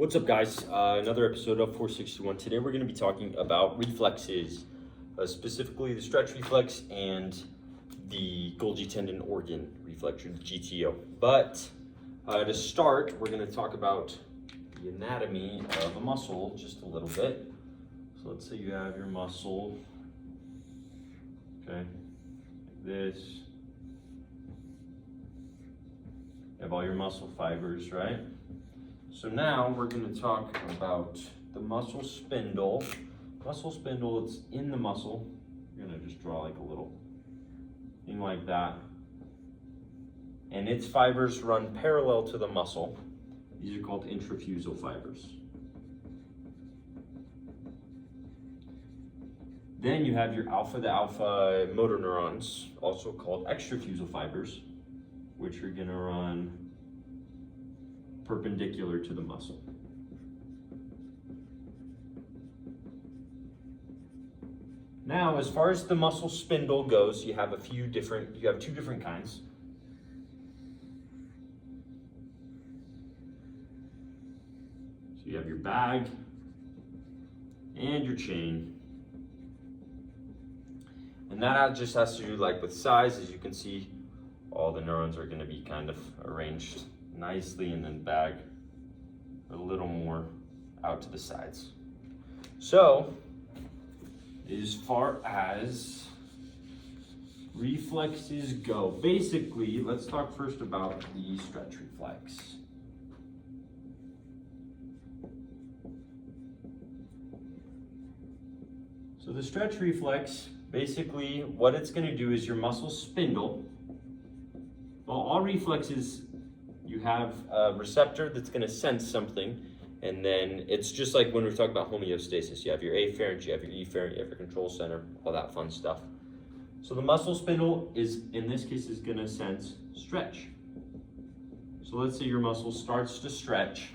What's up, guys? Another episode of 461. Today we're going to be talking about reflexes, specifically the stretch reflex and the Golgi tendon organ reflex, or the GTO. But to start, we're going to talk about the anatomy of a muscle just a little bit. So let's say you have your muscle, okay, like this. You have all your muscle fibers, right? So now we're going to talk about the muscle spindle. Muscle spindle, it's in the muscle. You're going to just draw like a little thing like that. And its fibers run parallel to the muscle. These are called intrafusal fibers. Then you have your the alpha motor neurons, also called extrafusal fibers, which are going to run perpendicular to the muscle. Now, as far as the muscle spindle goes, you have two different kinds. So you have your bag and your chain. And that just has to do like with size. As you can see, all the neurons are going to be kind of arranged nicely, and then bag a little more out to the sides. So, as far as reflexes go, basically, let's talk first about the stretch reflex. So the stretch reflex, basically what it's going to do is your muscle spindle. Well, all reflexes, you have a receptor that's going to sense something, and then it's just like when we're talking about homeostasis. You have your afferent, you have your efferent, you have your control center, all that fun stuff. So the muscle spindle is, in this case, is going to sense stretch. So let's say your muscle starts to stretch,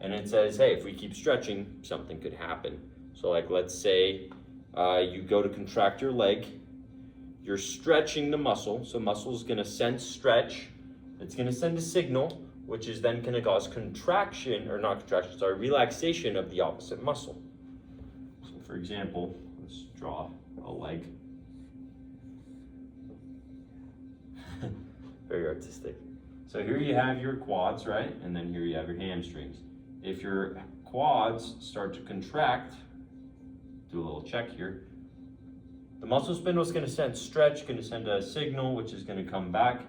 and it says, hey, if we keep stretching, something could happen. So like, let's say you go to contract your leg, you're stretching the muscle, so muscle is going to sense stretch. It's going to send a signal, which is then going to cause relaxation of the opposite muscle. So for example, let's draw a leg. Very artistic. So here you have your quads, right? And then here you have your hamstrings. If your quads start to contract, do a little check here, the muscle spindle is going to send stretch, going to send a signal, which is going to come back,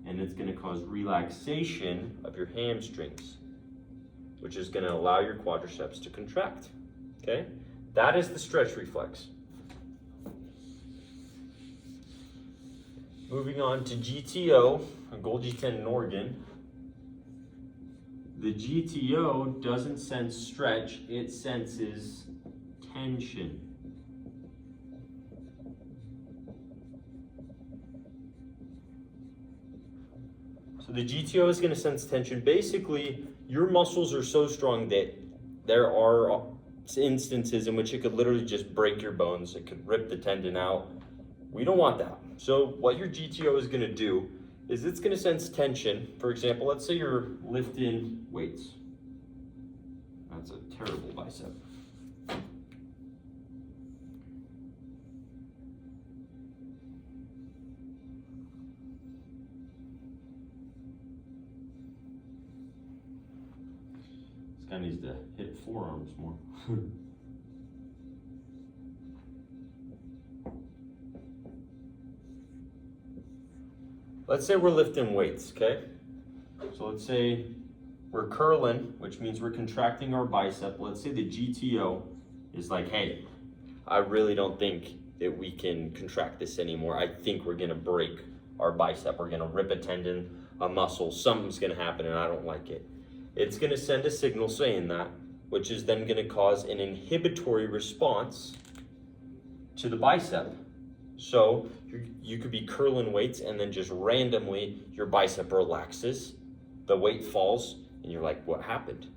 and it's going to cause relaxation of your hamstrings, which is going to allow your quadriceps to contract. Okay? That is the stretch reflex. Moving on to GTO, a Golgi tendon organ. The GTO doesn't sense stretch, it senses tension. So the GTO is going to sense tension. Basically, your muscles are so strong that there are instances in which it could literally just break your bones. It could rip the tendon out. We don't want that. So what your GTO is going to do is it's going to sense tension. For example, let's say you're lifting weights. That's a terrible bicep. This guy needs to hit forearms more. Let's say we're lifting weights, okay? So let's say we're curling, which means we're contracting our bicep. Let's say the GTO is like, hey, I really don't think that we can contract this anymore. I think we're gonna break our bicep. We're gonna rip a tendon, a muscle, something's gonna happen and I don't like it. It's going to send a signal saying that, which is then going to cause an inhibitory response to the bicep. So you could be curling weights and then just randomly your bicep relaxes, the weight falls, and you're like, what happened?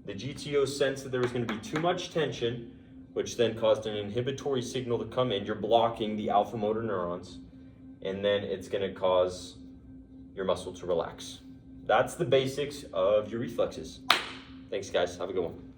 The GTO sensed that there was going to be too much tension, which then caused an inhibitory signal to come in. You're blocking the alpha motor neurons, and then it's going to cause your muscle to relax. That's the basics of your reflexes. Thanks, guys. Have a good one.